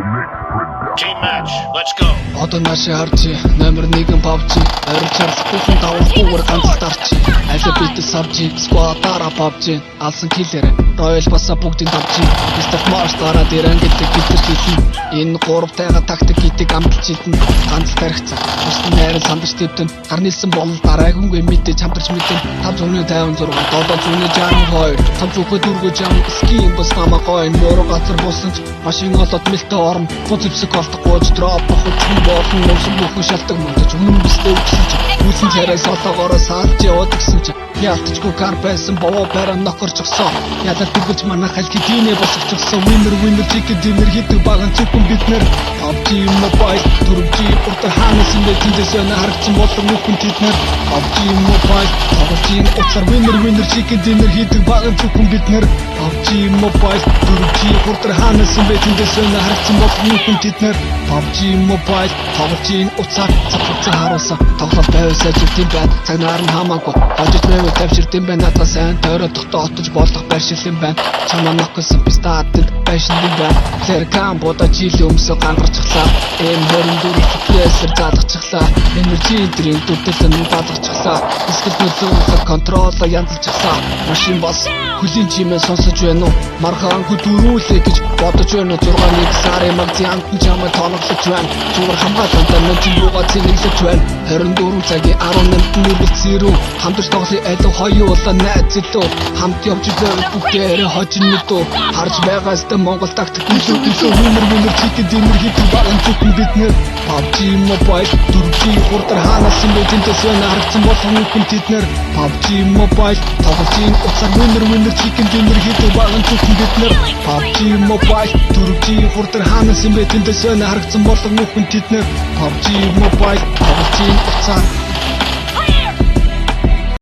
Team match, let's go. Одоо нааши харчи номер 1 PUBG орж чарлахгүй давхуугаар ганц дарчи аль бит савжи сквадара PUBG алсан киллер Royal баса бүгдийн давчи Мистер Марш дараа дээр ангиддаг битэр хийсэн энэ гурав тайга тактик хийдэг амталж хийсэн ганц тарихцаа бусны найрал сандарч дэвтэн гар нийлсэн бол дараагүйн мэдээ чамдарч мэдэн 556 762 5 дөргөж ам скин бас намаа гой мөрө газар бусан машин олоод мэлтэ орн бузэвсэг олдохгүй дроп бүхэн болон нөөсөн бүхэн шалтгаан мөдөж үнэн бистэй үгсэн чи үсэн царай солоогоороо сaalж яваад гисэн чи ялтчгүй кар байсан боо баран нохорчгсон ядал дүгэж манах аль хэдийнэ босчихсон winner чикен димэр хийдэг баган цүхэн биднэр PUBG Mobile дөрвжи уртар хаанаас ингэ тэндээсээ харагдсан болон нүхэн тэднэр PUBG Mobile тоглолтын утсаар winner чикен димэр хийдэг баган цүхэн биднэр PUBG Mobile дөрвжи уртар хаанаас ингэ тэндээсээ харагдсан болон нүхэн тэднэр PUBG Mobile тоглолтын утсаар цацсан харуулсан тоглолт байвсаа зүгтэн байд цагнаар нь хамаагүй хожиж байвал тавширдэн байна надад сайн тойроо тогтоотож болох байршилэн байна чамаа нөхөсөн пистаатд байшилэн байна зэркам бода жил өмсө гангарчихлаа M24 флэшер заалгачихлаа энержи энтрийн дүрдэлэн даалгачихлаа эсвэл нөлөөлөх контрол янзалчихлаа машин бас хүлийн чимээ сонсож байна уу мархан хөдөрүүлээ гэж бодож байна уу 6-1 сарын магзын амтан чамаа тоноглож байна зүгээр хамгаалалтаа мөн юугаа цэглэж байна 24 цагийн 18-нд нэрвэлцсэн рүү хамтарч тоглоё аль хоёулаа найз илүү хамт явж байвал бүгдээрээ хожин мэдүү харж байгааст Монгол тактик илүү winner чикен димэр хийдэг баган зүгэн биднэр PUBG Mobile дөрвжи хурдар хаанаас юм бэ тэнтэс байна харагдсан болгон нүхэн тэднэр PUBG Mobile тоглолтын утсаар winner чикен димэр хийдэг баган зүгэн биднэр PUBG Mobile дөрвжи хурдар хаанаас юм бэ тэнтэс байна харагдсан болгон нүхэн тэднэр PUBG Mobile тоглолтын утсаар